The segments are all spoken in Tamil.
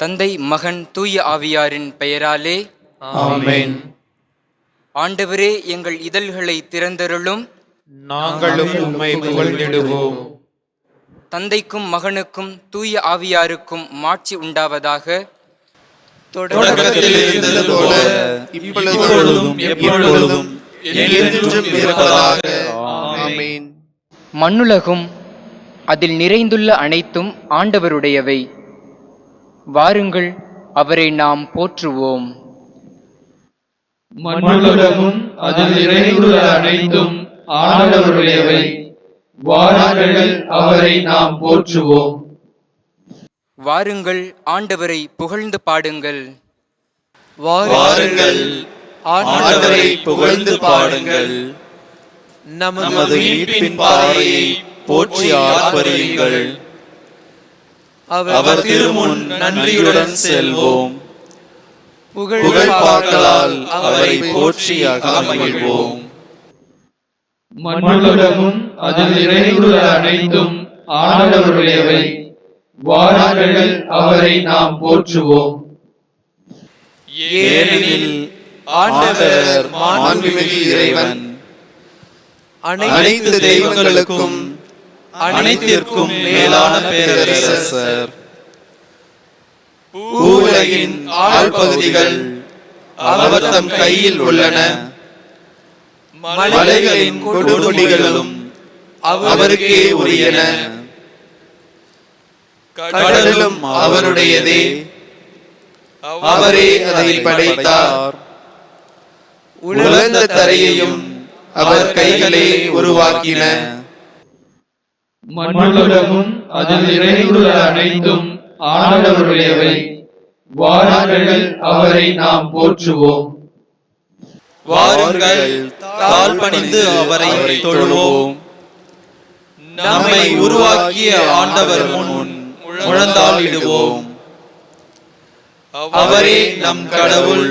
தந்தை, மகன், தூய ஆவியாரின் பெயராலே ஆமென். ஆண்டவரே, எங்கள் இதழ்களை திறந்தருளும். நாங்களும் உம்மை புகழ்ந்திடுவோம். தந்தைக்கும் மகனுக்கும் தூய ஆவியாருக்கும் மாட்சி உண்டாவதாக. தொடக்கத்தில் இருந்தது போல இப்பொழுதும் எப்பொழுதும் என்றென்றும் இருப்பதாக. ஆமென். மண்ணுலகும் அதில் நிறைந்துள்ள அனைத்தும் ஆண்டவருடையவை. வாருங்கள், அவரை நாம் போற்றுவோம். மண்ணுலகும் அதில் நிறைந்துள்ள அனைத்தும் ஆண்டவருடையவை. வாருங்கள், அவரை நாம் போற்றுவோம். வாருங்கள், ஆண்டவரை புகழ்ந்து பாடுங்கள். வாருங்கள், ஆண்டவரை புகழ்ந்து பாடுங்கள். நமது மீட்பின் பாறையை போற்றி ஆர்ப்பரியுங்கள். அவர் திருமுன் நன்றியுடன் செல்வோம். புகழ் பாக்களால் அவரை போற்றி அகமகிழ்வோம். மண்ணுலகும் அதில் நிறைந்துள்ள அனைத்தும் ஆண்டவருடையவை. வாருங்கள், அவரை நாம் போற்றுவோம். ஏனெனில் ஆண்டவர் மாண்புமிகு இறைவன், அனைத்து தெய்வங்களுக்கும் அனைத்திற்கும் மேலான பேரரசர். பூவுலகின் ஆழ்பகுதிகள் அவர் தம் கையில் உள்ளன. மலைகளின் கொடுமுடிகளும் அவருக்கே உரியன. கடலும் அவருடையதே, அவரே அதை படைத்தார். உலர்ந்த தரையையும் அவர் கைகளே உருவாக்கின. மண்ணுலகும் அதில் நிறைந்துள்ள அனைத்தும் ஆண்டவருடையவை. வாருங்கள், அவரை நாம் போற்றுவோம். வாருங்கள், தாழ் பணிந்து அவரை தொழுவோம். நம்மை உருவாக்கிய ஆண்டவர் முன் முழந்தாளிடுவோம். அவரே நம் கடவுள்,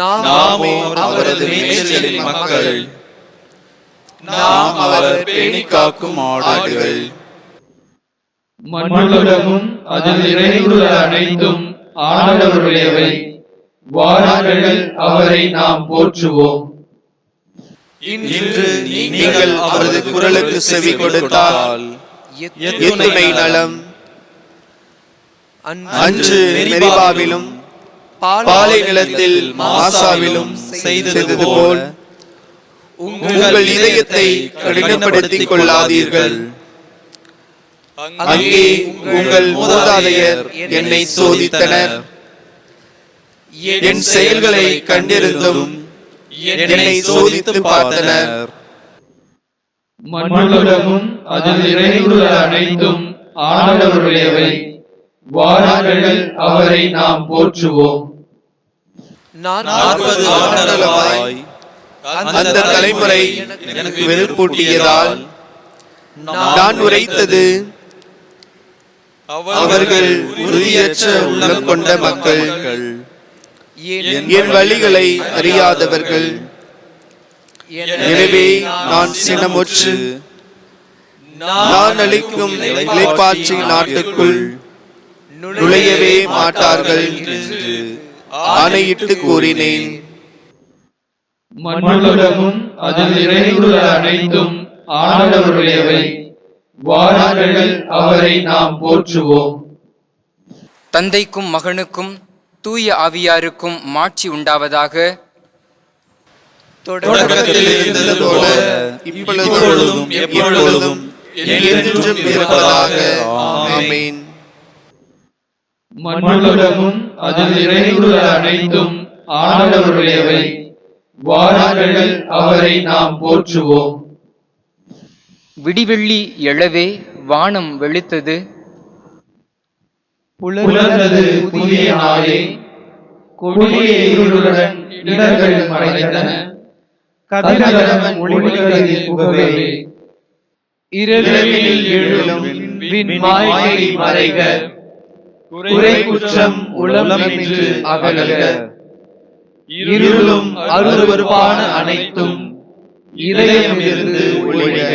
நாமோ அவரது மேய்ச்சலின் மக்கள். நாம் அவர் பேணி காக்கும் ஆடுகள். மண்ணுலகும் அதில் நிறைந்துள்ள அனைத்தும் ஆண்டவருடையவை. வாருங்கள், அவரை நாம் போற்றுவோம். இன்று நீங்கள் அவரது குரலுக்கு செவி கொடுத்தால் எத்துணை நலம். அன்று மெரிபாவிலும் பாலை நிலத்தில் மாசாவிலும் செய்தது போல் உங்கள் இதயத்தை கடினப்படுத்திக் கொள்ளாதீர்கள். அங்கே உங்கள் மூதாதையர் என்னை சோதித்தனர். என் செயல்களை கண்டிருந்தும் என்னை சோதித்து பார்த்தனர். மண்ணுலகும் அதில் நிறைந்துள்ள அனைத்தும் ஆண்டவருடையவை. வாருங்கள், அவரை நாம் போற்றுவோம். 40 ஆண்டுகளாய் அந்த தலைமுறை எனக்கு வெறுப்பூட்டியதால் நான் உரைத்தது, அவர்கள் உறுதியற்ற உள்ளம் கொண்ட மக்கள், என் வழிகளை அறியாதவர்கள். எனவே நான் சினமுற்று நான் அளிக்கும் இளைப்பாற்றி நாட்டுக்குள் நுழையவே மாட்டார்கள் என்று ஆணையிட்டு கூறினேன். மண்ணுலகும் அதில் நிறைந்துள்ள அனைத்தும் ஆண்டவருடையவை. வாருங்கள், அவரை நாம் போற்றுவோம். தந்தைக்கும் மகனுக்கும் தூய ஆவியாருக்கும் மாட்சி உண்டாவதாக. தொடக்கத்தில் இருந்தது போல இப்பொழுதும் எப்பொழுதும் என்றென்றும் இருப்பதாக. ஆமென். மண்ணுலகும் அதில் நிறைந்துள்ள அனைத்தும் ஆண்டவருடையவை. வாருங்கள், அவரை நாம் போற்றுவோம். விடிவெள்ளி எழவே வானம் வெளுத்தது. புலர்ந்தது புதிய நாளே. கொடிய இருளுடன் இடர்கள் மறைந்தன. கதிரவன் ஒளிகளில் புகவே. இரவில் எழும் விண்மாயை மறைக. குறை குற்றம் உளமின்று அகல்க. இருளும் அருவருப்பான அனைத்தும் இதயமிருந்து ஒழிக.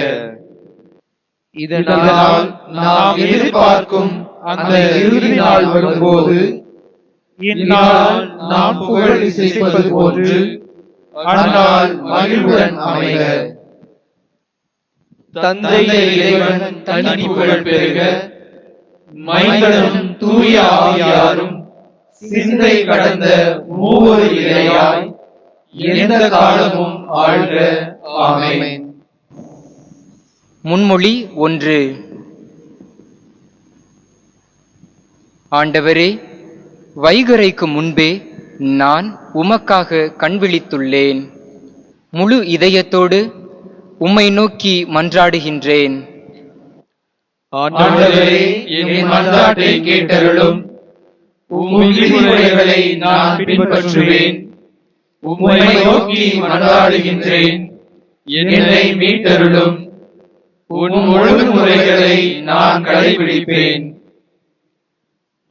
இதனால் நாம் எதிர்பார்க்கும் அந்த இறுதி நாள் வரும்போது இந்நாள் நாம் புகழ் இசைப்பது போன்று அந்நாள் மகிழ்வுடன் அமைக. தந்தை இறைவன் தனி புகழ் பெருக, மைந்தனும் தூய ஆவியாரும் சிந்தை கடந்த மூவர் இறையாய் எந்த காலமும் ஆழ்க. ஆமென். முன்மொழி 1. ஆண்டவரே, வைகறைக்கு முன்பே நான் உமக்காக கண்விழித்துள்ளேன். முழு இதயத்தோடு உம்மை நோக்கி மன்றாடுகின்றேன். ஆண்டவரே, என் மன்றாட்டை கேட்டருளும். உம் விதிமுறைகளை நான் பின்பற்றுவேன். உம்மை நோக்கி மன்றாடுகின்றேன். என்னை மீட்டருளும். உன் ஒழுங்குமுறைகளை நான் கடைபிடிப்பேன்.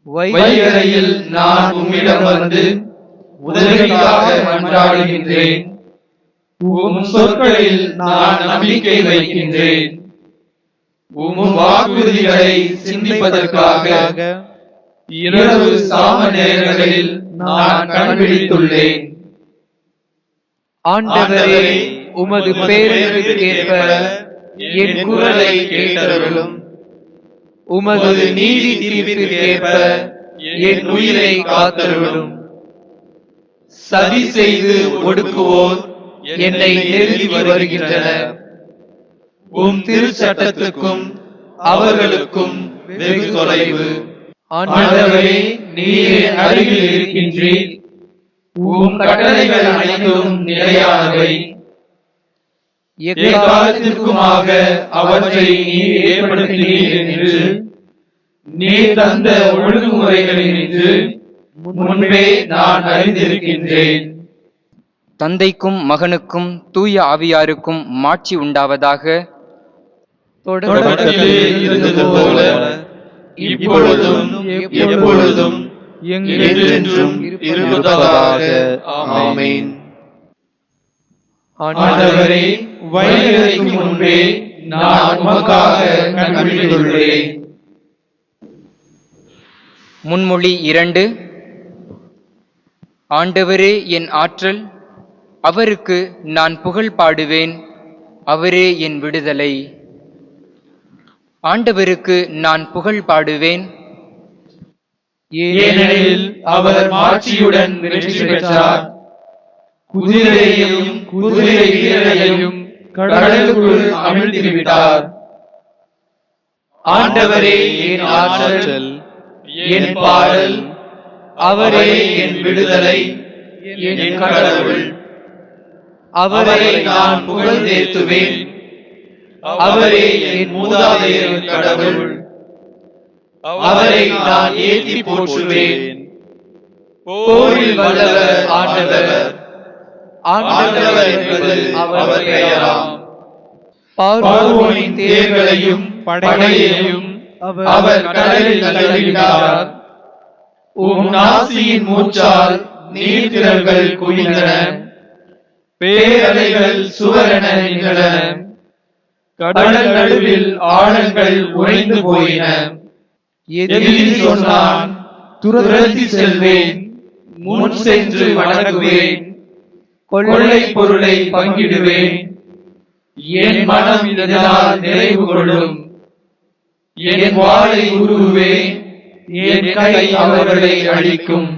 வைகறையில் நான் உம்மிடம் வந்து உதவிக்காக மன்றாடுகின்றேன். உம் சொற்களில் நான் நம்பிக்கை வைக்கின்றேன். உம் வாக்குறுதிகளை சிந்திப்பதற்காக இரவு சாம நேரங்களில் நான் கண்பிடித்துள்ளேன். ஆண்டவரே, உமது பேரருளுக்கேற்ப என் குரலை கேட்டருளும். உமது நீதி தீர்ப்பிற்கேற்ப என் உயிரை காத்தருளும். சதி செய்து ஒடுக்குவோர் என்னை நெருங்கி வருகின்றனர். உம் திருச்சட்டத்துக்கும் அவர்களுக்கும் வெகு தொலைவு. ஆண்டவரே, நீரே அருகில் இருக்கின்றீர். உம் கட்டளைகள் அனைத்தும் நிலையானவை. எக்காலத்திற்குமாக அவற்றை நீர் ஏற்படுத்தினீர் என்று நீர் தந்த ஒழுங்குமுறைகளினின்று முன்பே நான் அறிந்திருக்கின்றேன். தந்தைக்கும் மகனுக்கும் தூய ஆவியாருக்கும் மாட்சி உண்டாவதாக. தொடக்கத்திலே இருந்தது போல இப்பொழுதும் எப்பொழுதும் என்றென்றும் இருப்பதாக. ஆமென். ஆண்டவரே, வைகறைக்கு முன்பே நான் உமக்காக கண்விழித்துள்ளேன். முன்மொழி 2. ஆண்டவரே என் ஆற்றல், அவருக்கு நான் புகழ் பாடுவேன். அவரே என் விடுதலை. ஆண்டவருக்கு நான் புகழ் பாடுவேன். ஏனெனில் அவர் மாட்சியுடன் வெற்றி பெற்றார். குதிரையையும் குதிரை வீரரையும் கடலுக்குள் அமிழ்த்திவிட்டார். ஆண்டவரே என் ஆற்றல், என் பாடல், அவரே என் விடுதலை, என் கடவுள். அவரை நான் புகழ்ந்தேத்துவேன். அவரே என் மூதாதையர் கடவுள். அவரை நான் ஏற்றி போற்றுவேன். போரில் வல்லவர் ஆண்டவர். ஆண்டவர் என்பது அவர் பெயராம். பார்வோனின் தேர்களையும் படையையும் அவர் கடலில் தள்ளிவிட்டார். உம் நாசியின் மூச்சால் நீர்த்திரள்கள் குவிந்தன. பேரலைகள் சுவரென நின்றன. கடல் நடுவில் ஆழங்கள் உறைந்து போயின. எதிரி சொன்னான், துரத்தி செல்வேன், முன் சென்று வணங்குவேன், கொள்ளை பொருளை பங்கிடுவேன். என் மனம் இதனால் நிறைவு கொள்ளும். என் வாளை உருவுவேன், என் கை அவர்களை அழிக்கும்.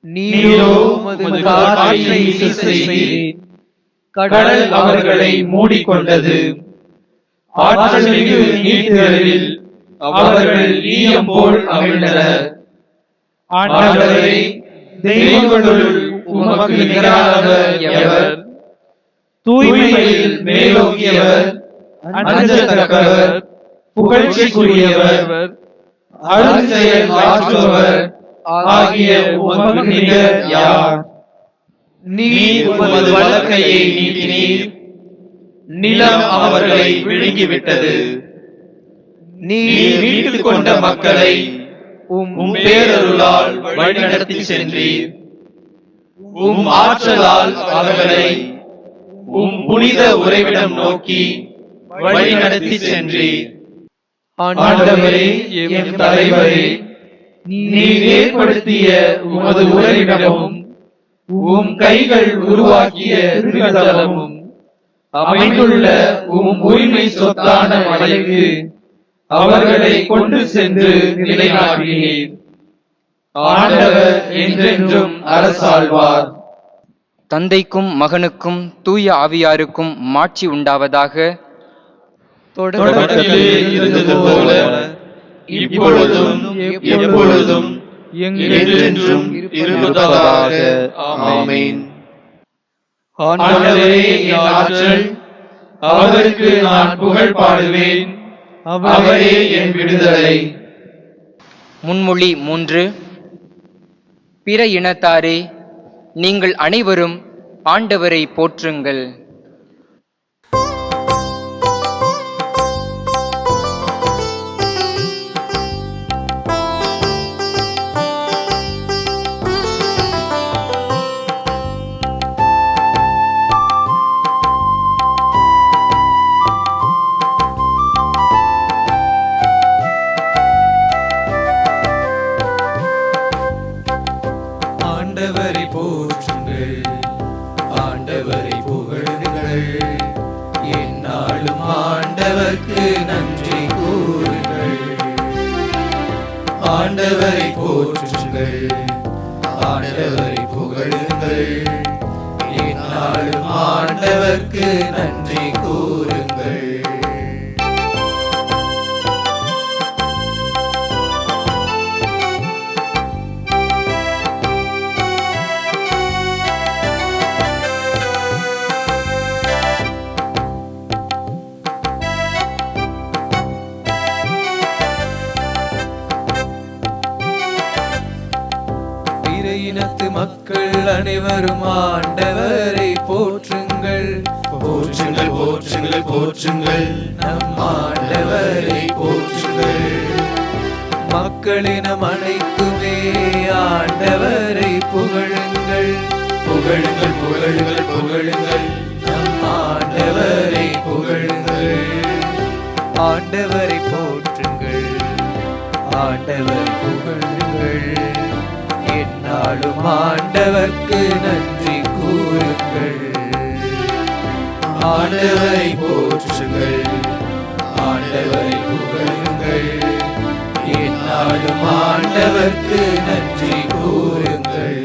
நீரோ உமது காற்றை வீச செய்தீர். கடல் அவர்களை மூடிக்கொண்டது. ஆற்றல் மிகு நீர்த்திரளில் அவர்கள் ஈயம் போல் அமிழ்ந்தனர். ஆண்டவரே, தெய்வங்களுள் உமக்கு நிகரானவர் எவர்? தூய்மையில் மேலோங்கியவர், அஞ்சத்தக்கவர், புகழ்ச்சிக்குரியவர், அருட்செயல் ஆற்றுபவர் ஆகிய உமக்கு நிகர் யார்? நீர் உமது வலக்கையை நீட்டினீர். நிலம் அவர்களை விழுங்கிவிட்டது. நீர் மீட்டுக் கொண்ட மக்களை உம் பேரருளால் வழிநடத்தி சென்றீர். உம் ஆற்றலால் அவர்களை உம் புனித உறைவிடம் நோக்கி வழிநடத்தி சென்றீர். ஆண்டவரே, எம் தலைவரே, நீர் ஏற்படுத்திய உமது உறைவிடமும் உம் கைகள் உருவாக்கிய திருத்தலமும் அமைந்துள்ள உம் உரிமை சொத்தான மலைக்கு அவர்களை கொண்டு சென்று நிலைநாட்டினீர். ஆண்டவர் என்றென்றும் அரசாழ்வார். தந்தைக்கும் மகனுக்கும் தூய ஆவியாருக்கும் மாட்சி உண்டாவதாக. தொடக்கத்திலே இருந்தது போல இப்பொழுதும் எப்பொழுதும் என்றென்றும் இருப்பதாக. ஆமென். ஆண்டவரே என் ஆற்றல், அவருக்கு நான் புகழ் பாடுவேன். அவரே என் விடுதலை. முன்மொழி 3. பிற இனத்தாரே, நீங்கள் அனைவரும் ஆண்டவரை போற்றுங்கள். ஆண்டவரை போற்றுங்கள், ஆண்டவரை புகழுங்கள், எந்நாளும் ஆண்டவர்க்கு நன்றி கூறுங்கள். ஆண்டவரை போற்றுங்கள், ஆண்டவரை புகழுங்கள், எந்நாளும் ஆண்டவர்க்கு நன்றி கூறுங்கள். இனத்து மக்கள் அனைவரும் ஆண்டவரை போற்றுங்கள், போற்றுங்கள், போற்றுங்கள், போற்றுங்கள், நம் ஆண்டவரை போற்றுங்கள். மக்களினம் அனைத்துமே ஆண்டவரை புகழுங்கள், புகழுங்கள், புகழுங்கள், புகழுங்கள், நம் ஆண்டவரை புகழுங்கள். ஆண்டவரை போற்றுங்கள், ஆண்டவரை புகழுங்கள், எந்நாளும் ஆண்டவர்க்கு நன்றி கூறுங்கள். ஆண்டவரை போற்றுங்கள், ஆண்டவரை புகழுங்கள், எந்நாளும் ஆண்டவர்க்கு நன்றி கூறுங்கள்.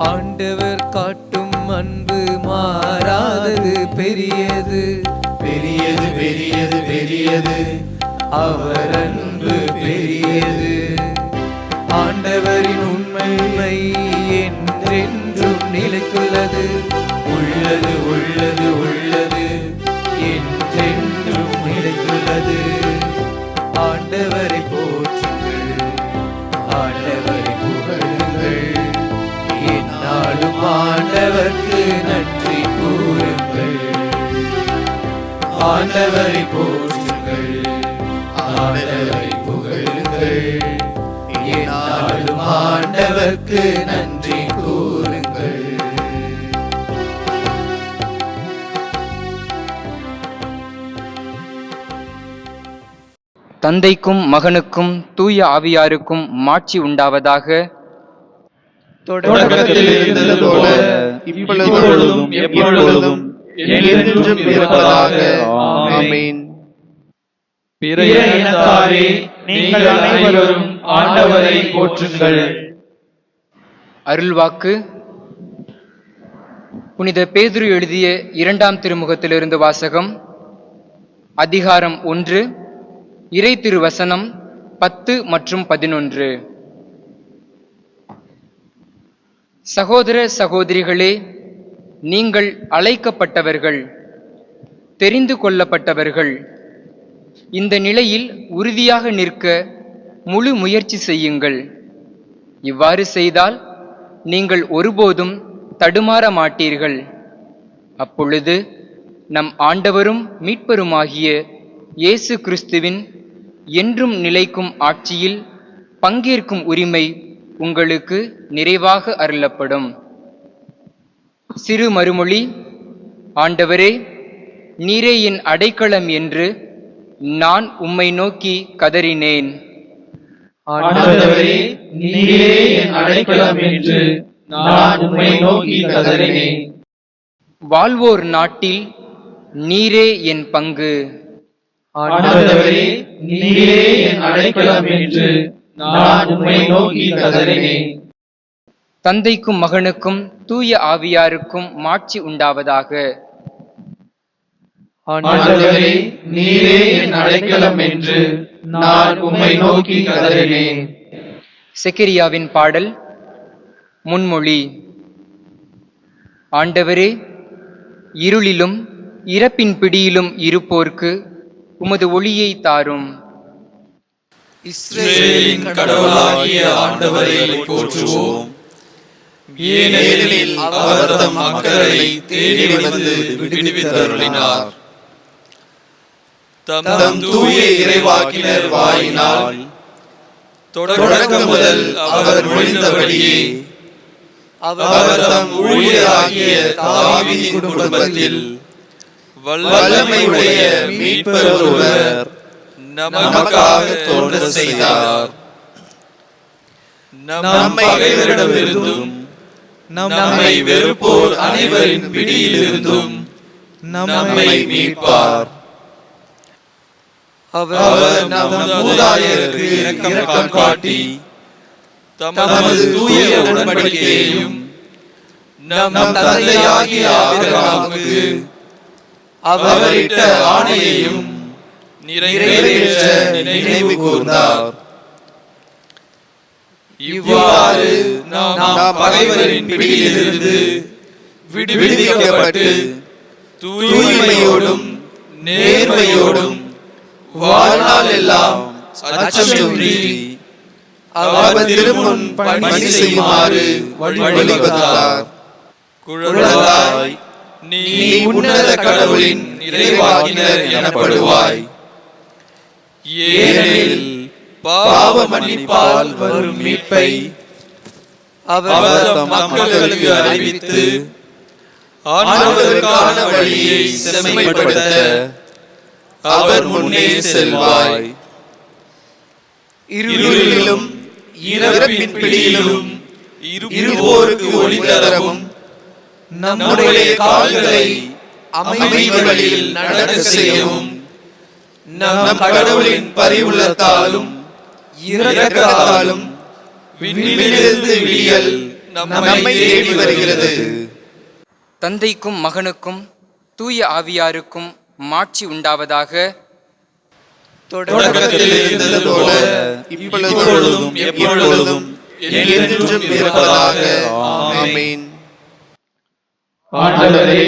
ஆண்டவர் காட்டும் அன்பு மாறாதது, பெரியது, பெரியது, பெரியது, பெரியது, அவர் அன்பு பெரியது. ஆண்டவரின் உண்மை என்றென்றும் நிலைத்துள்ளது, உள்ளது, உள்ளது, உள்ளது, என்றென்றும் நிலைத்துள்ளது. ஆண்டவரை போற்றுங்கள், ஆண்டவரை புகழுங்கள், எந்நாளும் ஆண்டவர்க்கு நன்றி கூறுங்கள். ஆண்டவரை போற்றுங்கள், ஆண்டவரை புகழுங்கள், எந்நாளும் ஆண்டவர்க்கு நன்றி கூறுங்கள். தந்தைக்கும் மகனுக்கும் தூய ஆவியாருக்கும் மாட்சி உண்டாவதாக. தொடக்கத்தில் இருந்தது போல இப்பொழுதும் எப்பொழுதும் என்றென்றும் இருப்பதாக. ஆமென். பிற இனத்தாரே, நீங்கள் அனைவரும் ஆண்டவரை போற்றுங்கள். அருள்வாக்கு. புனித பேதுரு எழுதிய 2ஆம் திருமுகத்திலிருந்து வாசகம். அதிகாரம் 1, இறை திருவசனம் 10 மற்றும் 11. சகோதர சகோதரிகளே, நீங்கள் அழைக்கப்பட்டவர்கள், தெரிந்து கொள்ளப்பட்டவர்கள். இந்த நிலையில் உறுதியாக நிற்க முழு முயற்சி செய்யுங்கள். இவ்வாறு செய்தால் நீங்கள் ஒருபோதும் தடுமாற மாட்டீர்கள். அப்பொழுது நம் ஆண்டவரும் மீட்பருமாகிய இயேசு கிறிஸ்துவின் என்றும் நிலைக்கும் ஆட்சியில் பங்கேற்கும் உரிமை உங்களுக்கு நிறைவாக அருளப்படும். சிறு மறுமொழி: ஆண்டவரே, நீரே என் அடைக்கலம் என்று நான் உம்மை நோக்கி கதறினேன். ஆண்டவரே, நீரே என் அடைக்கலம் என்று நான் உம்மை நோக்கி கதறினேன். வாழ்வோர் நாட்டில் நீரே என் பங்கு. ஆண்டவரே, நீரே என் அடைக்கலம் என்று நான் உம்மை நோக்கி கதறினேன். தந்தைக்கும் மகனுக்கும் தூய ஆவியாருக்கும் மாட்சி உண்டாவதாக. ஆண்டவரே, நீரே என் அடைக்கலம் என்று நான் உம்மை நோக்கி கதறினேன். செக்கரியாவின் பாடல். முன்மொழி. ஆண்டவரே, இருளிலும் இறப்பின் பிடியிலும் இருப்போர்க்கு உமது ஒளியை தாரும். இஸ்ரவேலின் கடவுளாகிய ஆண்டவரை போற்றுவோம். ஏனெனில் அவர் தம் மக்களை தேடி வந்து விடுவித்தருளினார். தம் தூய இறைவாக்கினர் வாயினால் தொடக்கம் முதல் அவர் மொழிந்தபடியே அவர் தம் ஊழியராகிய தாவீதின் குடும்பத்தில் வல்லமையுடைய மீட்பர் ஒருவர் நமக்காக தோன்ற செய்தார். நம் பகைவரிடமிருந்தும் நம்மை வெறுப்போர் அனைவரின் பிடியிலிருந்தும் நம்மை மீட்பார். அவர் நம் மூதாதையருக்கு இரக்கம் காட்டி தமது தூய உடன்படிக்கையையும் நம் தந்தையாகிய ஆபிரகாமுக்கு அவரிட்ட ஆணையையும் நிறைவேற்ற நினைவு கூர்ந்தார். இவ்வாறு நாம் பகைவரின் பிடியிலிருந்து விடுவிக்கப்பட்டு தூய்மையோடும் நேர்மையோடும் வாழ்நாள் எல்லாம் அச்சமின்றி அவர் திருமுன் பணி செய்யுமாறு வழிவகுத்தார். குழந்தாய், நீ உன்னத கடவுளின் இறைவாக்கினர் எனப்படுவாய். ஏனெனில் பாவ மன்னிப்பால் வரும் மீட்பை அவர் தம் மக்களுக்கு அறிவித்து ஆண்டவருக்கான வழியை செம்மைப்படுத்த அவர் முன்னே செல்வாய். இருளிலும் இறப்பின் பிடியிலும் இருப்போருக்கு ஒளி தரவும் நம்முடைய கால்களை அமைதி வழியில் நடக்க செய்யவும் நம் கடவுளின் பரிவுள்ளத்தாலும் இரக்கத்தாலும் விண்ணிலிருந்து விடியல் நம்மை தேடி வருகிறது. தந்தைக்கும் மகனுக்கும் தூய ஆவியாருக்கும் மாட்சி உண்டாவதாக. தொடக்கத்தில் இருந்தது போல இப்பொழுதும் எப்பொழுதும் என்றென்றும் இருப்பதாக. ஆமென். ஆண்டவரே,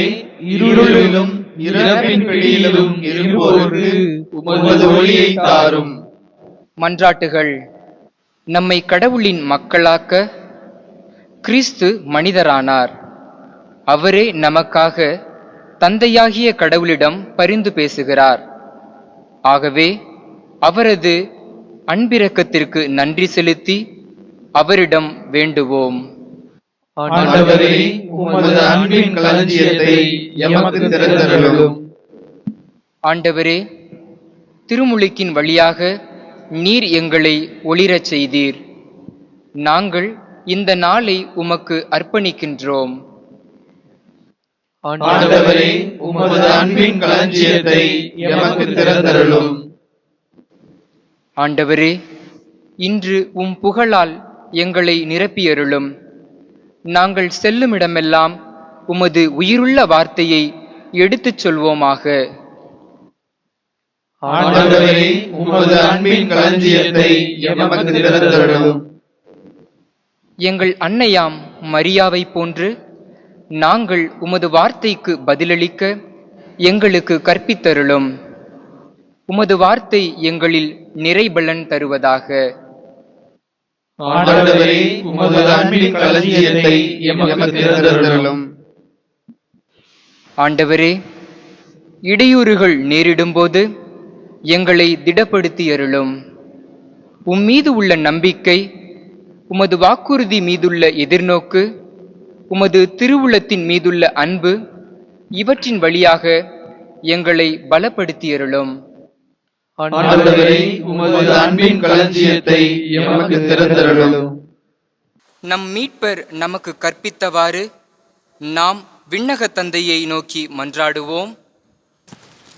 இருளிலும் இறப்பின் பிடியிலும் இருப்போருக்கு உமது ஒளியை தாரும். மன்றாட்டுகள். நம்மை கடவுளின் மக்களாக்க கிறிஸ்து மனிதரானார். அவரே நமக்காக தந்தையாகிய கடவுளிடம் பரிந்து பேசுகிறார். ஆகவே அவரது அன்பிரக்கத்திற்கு நன்றி செலுத்தி அவரிடம் வேண்டுவோம். ஆண்டவரே, உமது அன்பின் களஞ்சியத்தை எமக்கு திறந்தருளும். ஆண்டவரே, திருமுழுக்கின் வழியாக நீர் எங்களை ஒளிரச் செய்தீர். நாங்கள் இந்த நாளை உமக்கு அர்ப்பணிக்கின்றோம். ஆண்டவரே, உமது அன்பின் களஞ்சியத்தை எமக்கு திறந்தருளும். ஆண்டவரே, இன்று உம் புகழால் எங்களை நிரப்பியருளும். நாங்கள் செல்லுமிடமெல்லாம் உமது உயிருள்ள வார்த்தையை எடுத்துச் சொல்வோமாக. ஆண்டவரே, உமது அன்பின் களஞ்சியத்தை எமக்கு திறந்தருளும். எங்கள் அன்னையாம் மரியாவை போன்று நாங்கள் உமது வார்த்தைக்கு பதிலளிக்க எங்களுக்கு கற்பித்தருளும். உமது வார்த்தை எங்களில் நிறைபலன் தருவதாக. ஆண்டவரே, உமது அன்பின் களஞ்சியத்தை எமக்கு திறந்தருளும். ஆண்டவரே, இடையூறுகள் நேரிடும்போது எங்களை திடப்படுத்தி அருளும். உம்மீது உள்ள நம்பிக்கை, உமது வாக்குறுதி மீதுள்ள எதிர்நோக்கு, உமது திருவுளத்தின் மீதுள்ள அன்பு, இவற்றின் வழியாக எங்களை பலப்படுத்தி அருளும். ஆண்டவரே, உமது அன்பின் களஞ்சியத்தை எமக்கு திறந்தருளும். நம் மீட்பர் நமக்கு கற்பித்தவாறு நாம் விண்ணக தந்தையை நோக்கி மன்றாடுவோம்.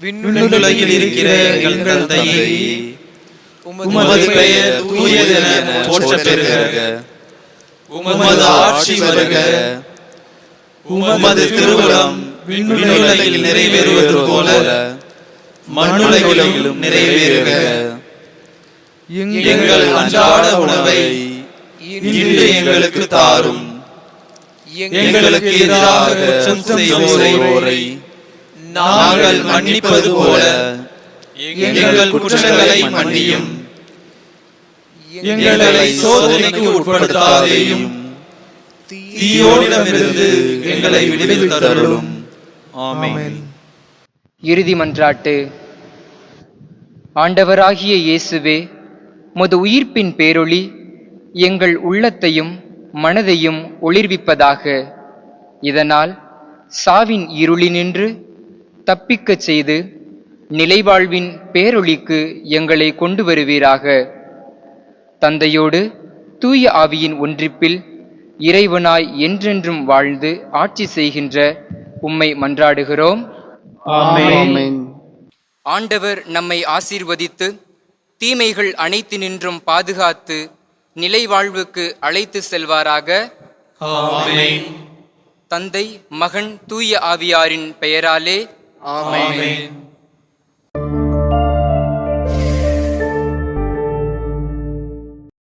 விண்ணுலகில் இருக்கிற எங்கள் தந்தையே, உமது பெயர் தூயதென போற்றப் பெறுக. உமது ஆட்சி வருக. உமது திருவுளம் விண்ணுலகில் நிறைவேறுவது போல மண்ணுலகிலும் நிறைவேறுக. எங்கள் அன்றாட உணவை இன்று எங்களுக்கு தாரும். எங்களுக்கு எதிராக குற்றம் செய்வோரை நாங்கள் மன்னிப்பது போல எங்கள் குற்றங்களை மன்னியும். எங்களை சோதனைக்கு உட்படுத்தாதேயும், தீயோனிடமிருந்து எங்களை விடுவித்தருளும். ஆமென். இறுதி மன்றாட்டு. ஆண்டவராகிய இயேசுவே, உமது உயிர்ப்பின் பேரொளி எங்கள் உள்ளத்தையும் மனதையும் ஒளிர்விப்பதாக. இதனால் சாவின் இருளினின்று தப்பிக்கச் செய்து நிலைவாழ்வின் பேரொளிக்கு எங்களை கொண்டு வருவீராக. தந்தையோடு தூய ஆவியின் ஒன்றிப்பில் இறைவனாய் என்றென்றும் வாழ்ந்து ஆட்சி செய்கின்ற உம்மை மன்றாடுகிறோம். ஆமென். ஆண்டவர் நம்மை ஆசீர்வதித்து தீமைகள் அனைத்தினின்றும் பாதுகாத்து நிலை வாழ்வுக்கு அழைத்து செல்வாராக. ஆமென். தந்தை, மகன், தூய ஆவியாரின் பெயராலே ஆமென்.